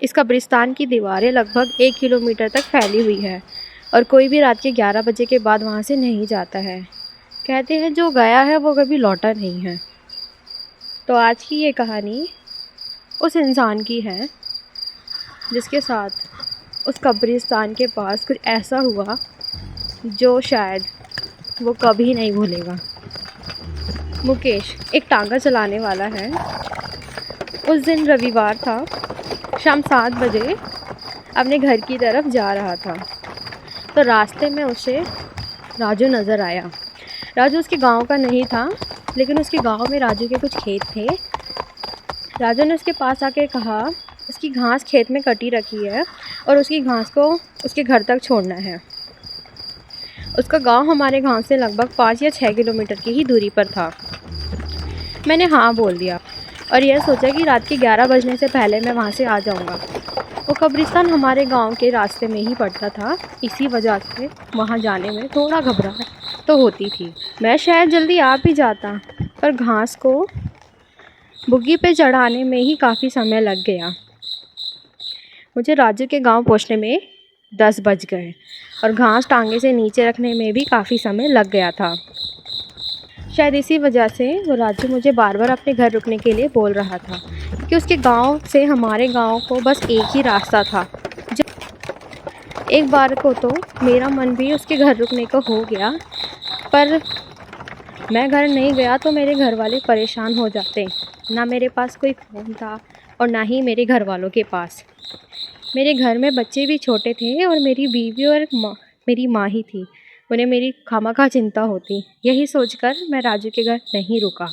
इस कब्रिस्तान की दीवारें लगभग 1 किलोमीटर तक फैली हुई है और कोई भी रात के 11 बजे के बाद वहाँ से नहीं जाता है। कहते हैं जो गया है वो कभी लौटा नहीं है। तो आज की ये कहानी उस इंसान की है जिसके साथ उस कब्रिस्तान के पास कुछ ऐसा हुआ जो शायद वो कभी नहीं भूलेगा। मुकेश एक टांगा चलाने वाला है। उस दिन रविवार था। शाम 7 बजे अपने घर की तरफ जा रहा था तो रास्ते में उसे राजू नज़र आया। राजू उसके गांव का नहीं था, लेकिन उसके गांव में राजू के कुछ खेत थे। राजू ने उसके पास आके कहा उसकी घास खेत में कटी रखी है और उसकी घास को उसके घर तक छोड़ना है। उसका गांव हमारे गांव से लगभग 5 या 6 किलोमीटर की ही दूरी पर था। मैंने हाँ बोल दिया और यह सोचा कि रात के 11 बजने से पहले मैं वहाँ से आ जाऊँगा। वो कब्रिस्तान हमारे गांव के रास्ते में ही पड़ता था, इसी वजह से वहाँ जाने में थोड़ा घबराहट तो होती थी। मैं शायद जल्दी आ भी जाता, पर घास को बुग्गी पे चढ़ाने में ही काफ़ी समय लग गया। मुझे राजू के गांव पहुँचने में 10 बज गए और घास टांगे से नीचे रखने में भी काफ़ी समय लग गया था। शायद इसी वजह से वो राजू मुझे बार बार अपने घर रुकने के लिए बोल रहा था, क्योंकि उसके गांव से हमारे गांव को बस एक ही रास्ता था। जो एक बार को तो मेरा मन भी उसके घर रुकने को हो गया, पर मैं घर नहीं गया तो मेरे घर वाले परेशान हो जाते। ना मेरे पास कोई फ़ोन था और ना ही मेरे घर वालों के पास। मेरे घर में बच्चे भी छोटे थे और मेरी बीवी और मेरी माँ ही थी। उन्हें मेरी खामखा चिंता होती। यही सोचकर मैं राजू के घर नहीं रुका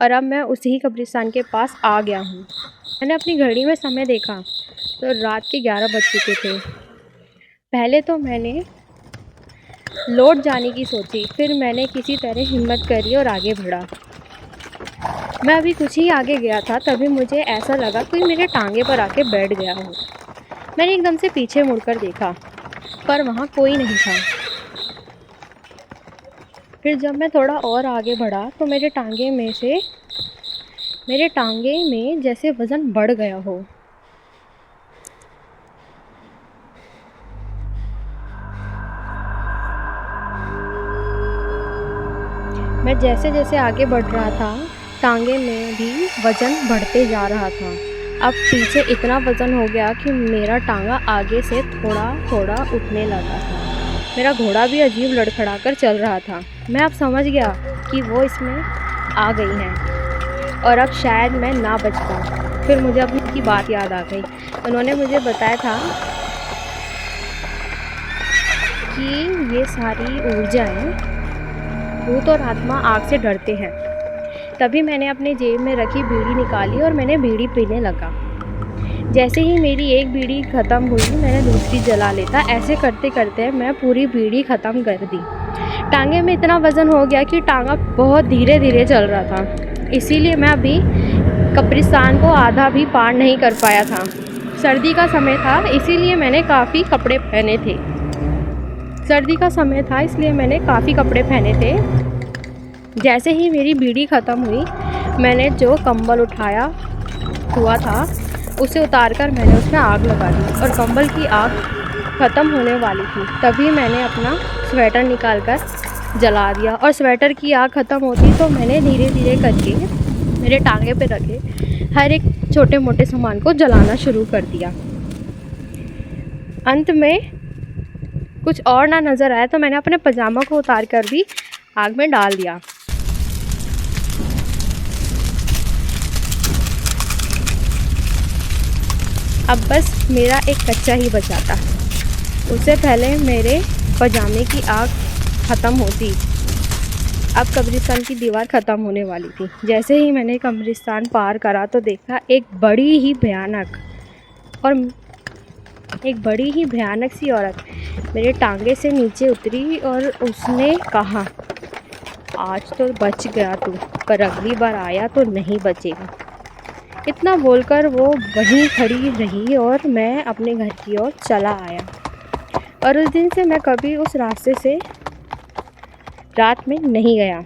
और अब मैं उसी कब्रिस्तान के पास आ गया हूँ। मैंने अपनी घड़ी में समय देखा तो रात के 11 बज चुके थे। पहले तो मैंने लौट जाने की सोची, फिर मैंने किसी तरह हिम्मत करी और आगे बढ़ा। मैं अभी कुछ ही आगे गया था तभी मुझे ऐसा लगा कोई मेरे टांगे पर आके बैठ गया हो। मैंने एकदम से पीछे मुड़कर देखा, पर वहाँ कोई नहीं था। फिर जब मैं थोड़ा और आगे बढ़ा तो मेरे टांगे में जैसे वज़न बढ़ गया हो। मैं जैसे जैसे आगे बढ़ रहा था टांगे में भी वज़न बढ़ते जा रहा था। अब पीछे इतना वज़न हो गया कि मेरा टांगा आगे से थोड़ा थोड़ा उठने लगा था। मेरा घोड़ा भी अजीब लड़खड़ा कर चल रहा था। मैं अब समझ गया कि वो इसमें आ गई हैं और अब शायद मैं ना बच पाऊँ। फिर मुझे अपनी की बात याद आ गई। उन्होंने मुझे बताया था कि ये सारी ऊर्जाएँ, भूत और आत्मा आग से डरते हैं। तभी मैंने अपने जेब में रखी बीड़ी निकाली और मैंने बीड़ी पीने लगा। जैसे ही मेरी एक बीड़ी ख़त्म हुई मैंने दूसरी जला लेता। ऐसे करते करते मैं पूरी बीड़ी ख़त्म कर दी। टांगे में इतना वज़न हो गया कि टांगा बहुत धीरे धीरे चल रहा था, इसीलिए मैं अभी कब्रिस्तान को आधा भी पार नहीं कर पाया था। सर्दी का समय था इसीलिए मैंने काफ़ी कपड़े पहने थे। जैसे ही मेरी बीड़ी ख़त्म हुई मैंने जो कंबल उठाया हुआ था उसे उतारकर मैंने उसमें आग लगा दी और कंबल की आग ख़त्म होने वाली थी तभी मैंने अपना स्वेटर निकालकर जला दिया और स्वेटर की आग ख़त्म होती तो मैंने धीरे धीरे करके मेरे टांगे पे रखे हर एक छोटे मोटे सामान को जलाना शुरू कर दिया। अंत में कुछ और ना नज़र आया तो मैंने अपने पजामा को उतार कर भी आग में डाल दिया। अब बस मेरा एक कच्चा ही बचा था। उससे पहले मेरे पजामे की आग ख़त्म होती, अब कब्रिस्तान की दीवार ख़त्म होने वाली थी। जैसे ही मैंने कब्रिस्तान पार करा तो देखा एक बड़ी ही भयानक सी औरत मेरे टांगे से नीचे उतरी और उसने कहा, आज तो बच गया तू, पर अगली बार आया तो नहीं बचेगा। इतना बोलकर वो वहीं खड़ी रही और मैं अपने घर की ओर चला आया। और उस दिन से मैं कभी उस रास्ते से रात में नहीं गया।